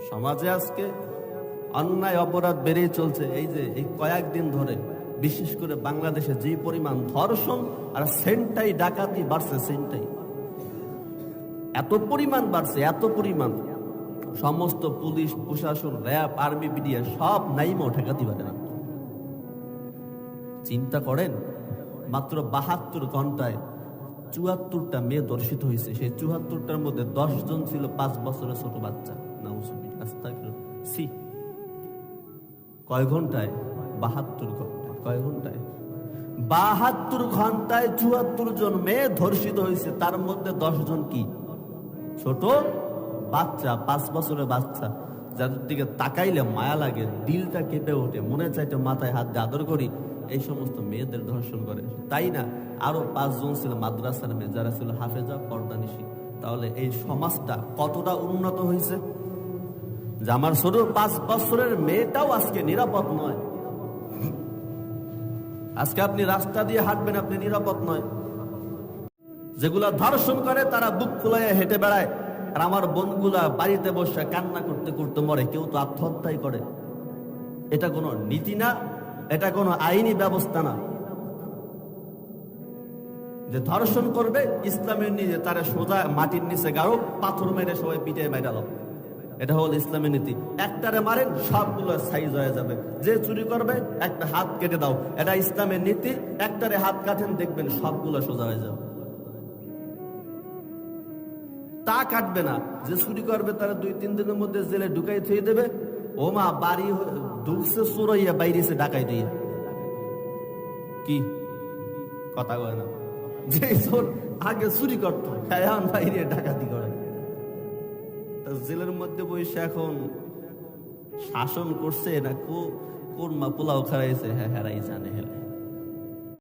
সমাজে আজকে অন্যায় অপরাধ বেড়েই চলছে। এই কয়েকদিন ধরে বিশেষ করে বাংলাদেশে যে পরিমাণ ধর্ষণ আর ছিনতাই ডাকাতি বাড়ছে, ছিনতাই এত পরিমাণ বাড়ছে, এত পরিমাণ, সমস্ত পুলিশ প্রশাসন, র্যাব, আর্মি, বিডিআর সব নাইমা ঠেকাতে পারে না। চিন্তা করেন, মাত্র 72 ঘন্টায় 74টা মেয়ে ধর্ষিত হয়েছে। সেই 74টার মধ্যে 10 জন ছিল 5 বছরের ছোট বাচ্চা। কয় ঘন্টায়? 72 ঘন্টায়। কয় ঘন্টায়? 72 ঘন্টায় 74 জন মেয়ে ধর্ষিত হয়েছে। তার মধ্যে 10 জন কি ছোট বাচ্চা, 5 বছরের বাচ্চা, যাদের দিকে তাকাইলে মায়া লাগে, দিলটা কেঁপে ওঠে, মনে চাইতে মাথায় হাত দিয়ে আদর করি। এই সমস্ত মেয়েদের ধর্ষণ করে। তাই না, আরো 5 জন ছিল মাদ্রাসার মেয়ে, যারা ছিল হাফেজা, পর্দানিশী। তাহলে এই সমাজটা কতটা উন্নত হয়েছে যে আমার ছোট 5 বছরের মেয়েটাও আজকে নিরাপদ নয়। আজকে আপনি রাস্তা দিয়ে হাঁটবেন, আপনি নিরাপদ নয়। যেগুলা ধর্ষণ করে তারা বুক ফুলাইয়া হেঁটে বেড়ায়, আর আমার বোনগুলা বাড়িতে বসে কান্না করতে করতে মরে। কেউ তো আত্মহত্যাই করে। এটা কোনো নীতি না, এটা কোনো আইনি ব্যবস্থা না। যে ধর্ষণ করবে ইসলামের নিজে তারা সোজা মাটির নিচে গাড়ো, পাথর মেরে সবাই পিঠে মেটালো, এটা হল ইসলামের নীতি। একটারে মারেন, সবগুলো সাইজ হয়ে যাবে। যে চুরি করবে একটা হাত কেটে দাও, এটা ইসলামের নীতি। একটারে হাত কাটেন, দেখবেন সবগুলো সোজা হয়ে যাবে। তা কাটবে না। যে চুরি করবে তারা 2-3 দিনের মধ্যে জেলে ঢুকাই থুয়ে দেবে। ও মা, বাড়ি ঢুকছে চোরাইয়া, বাইরেছে ডাকাই দিয়ে। কি কথা কয় না? যে চোর আগে চুরি করতো, এখন বাইরে ডাকাতি করে। জেলের মধ্যে বসে এখন শাসন করছে না কোন মা পোলাও খারাইছে, হ্যাঁ হেরাই জানে হেলে।